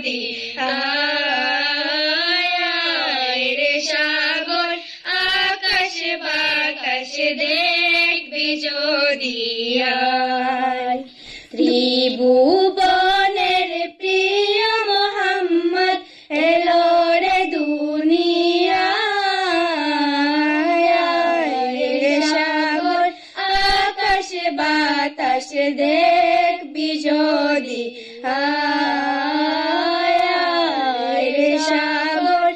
যদি আয় রে সাগর আকাশ বাতাস দেখবি যদি আয় ত্রিভুবনের প্রিয় মোহাম্মদ এলো রে দুনিয়ায় রে সাগর আকাশ বাতাস দেখবি যদি আয় রে সাগর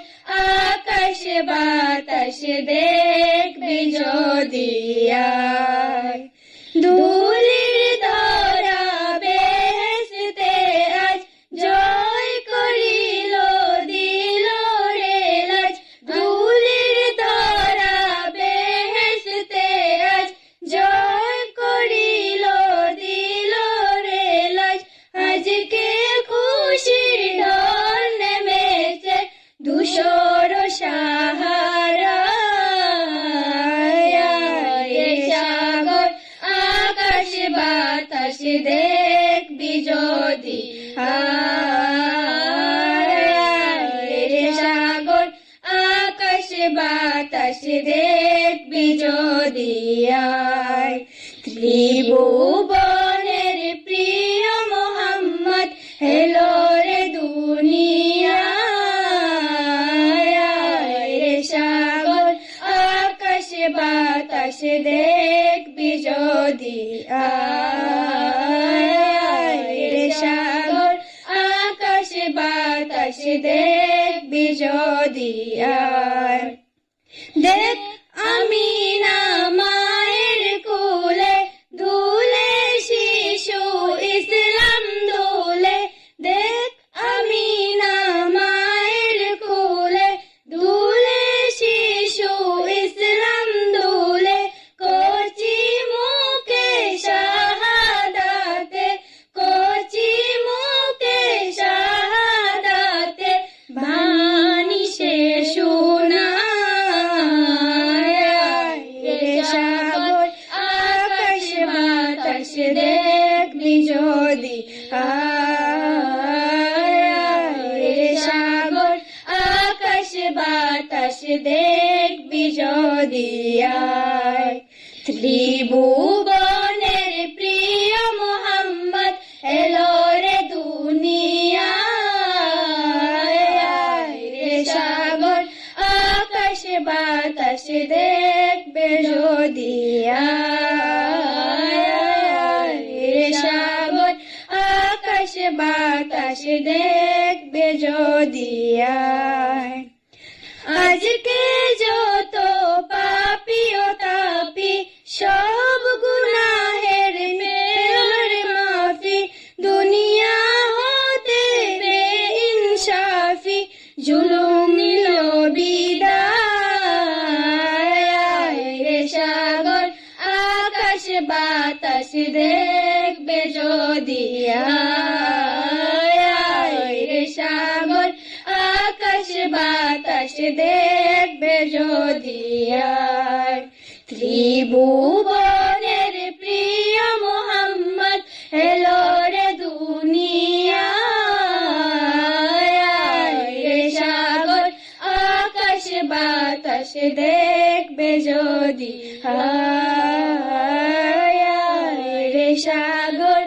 আকাশ বাতাস দেখবি যদি আয় ধুলির ধরা বেহেশতে আজ জয় করিল দিল রে লাজ ধুলির ধরা বেহেশতে আজ জয় করিল দিল রে লাজ আজকে খুশির ঢল নেমেছে ধূসর সাহারা আকাশ বাতাস দেখবি যদি রে সাগর আকাশ বাতাস দেখবি যদি আয় ত্রিভুবনের প্রিয় মোহাম্মদ এলো রে দুনিয়ায় রে সাগর আকাশ বাতাস দেখবি যদি আয় রে সাগর আকাশ বাতাস দেখবি যদি আয় দেখ আমিনা মায়ের কোলে দুলে শিশু ইসলাম দোলে দেখ আমিনা মায়ের কোলে দুলে শিশু ইসলাম দোলে কচি মুখে শাহাদাতে কচি মুখে শাহাদাতে বাণী সে শোনায় রে সাগর আকাশ বাতাস দেখবি যদি আয় রে সাগর আকাশ বাতাস দেখবি যদি আয় ত্রিভুবনের প্রিয় মোহাম্মদ এলো রে দুনিয়ায় রে সাগর আকাশ বাতাস দেখবে যদি আয় রে সাগর আকাশ বাতাস দেখবে যদি আয় আজকে যত পাপী ও তাপী সব গুনাহের মের মাফি দুনিয়া হতে বেইনসাফি জুলুম নিল বিদায় রে সাগর আকাশ বাতাস দেখবে যদি আয় রে সাগর আকাশ বাতাস দেখবে যদি আয় ত্রিভুবনের প্রিয় মোহাম্মদ এলো রে দুনিয়ায় রে সাগর আকাশ বাতাস দেখবে যদি আয় রে সাগর